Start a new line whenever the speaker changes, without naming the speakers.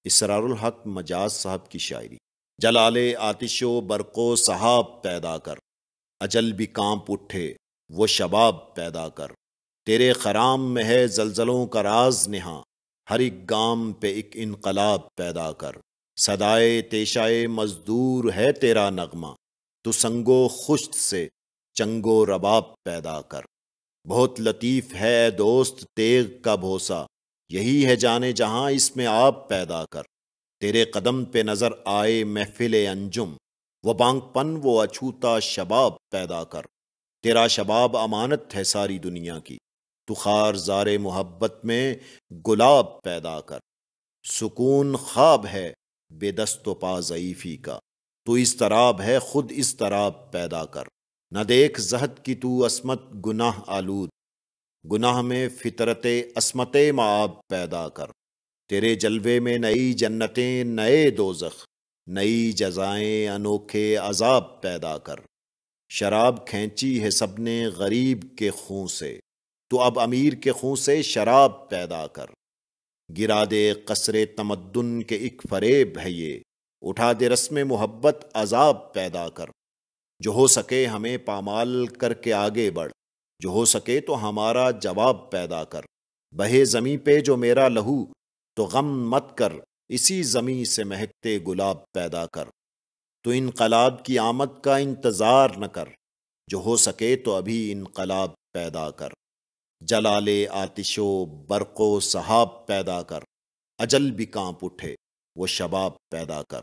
اسرار الحق مجاز صاحب کی شاعری۔ جلال آتش و برق و سحاب پیدا کر، اجل بھی کانپ اٹھے وہ شباب پیدا کر۔ تیرے خرام میں ہے زلزلوں کا راز نہاں، ہر ایک گام پہ ایک انقلاب پیدا کر۔ صدائے تیشائے مزدور ہے تیرا نغمہ، تو سنگ و خشت سے چنگ و رباب پیدا کر۔ بہت لطیف ہے اے دوست تیغ کا بھوسا، یہی ہے جانے جہاں اس میں آپ پیدا کر۔ تیرے قدم پہ نظر آئے محفل انجم، وہ بانگ پن وہ اچھوتا شباب پیدا کر۔ تیرا شباب امانت ہے ساری دنیا کی، تو خار زار محبت میں گلاب پیدا کر۔ سکون خواب ہے بے دست و پا ضعیفی کا، تو اضطراب ہے خود اضطراب پیدا کر۔ نہ دیکھ زہد کی تو عصمت گناہ آلود، گناہ میں فطرت عصمت معاب پیدا کر۔ تیرے جلوے میں نئی جنتیں نئے دوزخ، نئی جزائیں انوکھے عذاب پیدا کر۔ شراب کھینچی ہے سب نے غریب کے خون سے، تو اب امیر کے خون سے شراب پیدا کر۔ گرا دے قصر تمدن کے ایک فریب ہے یہ، اٹھا دے رسم محبت عذاب پیدا کر۔ جو ہو سکے ہمیں پامال کر کے آگے بڑھ، جو ہو سکے تو ہمارا جواب پیدا کر۔ بہے زمیں پہ جو میرا لہو تو غم مت کر، اسی زمیں سے مہکتے گلاب پیدا کر۔ تو انقلاب کی آمد کا انتظار نہ کر، جو ہو سکے تو ابھی انقلاب پیدا کر۔ جلال آتش و برق و سحاب پیدا کر، اجل بھی کانپ اٹھے وہ شباب پیدا کر۔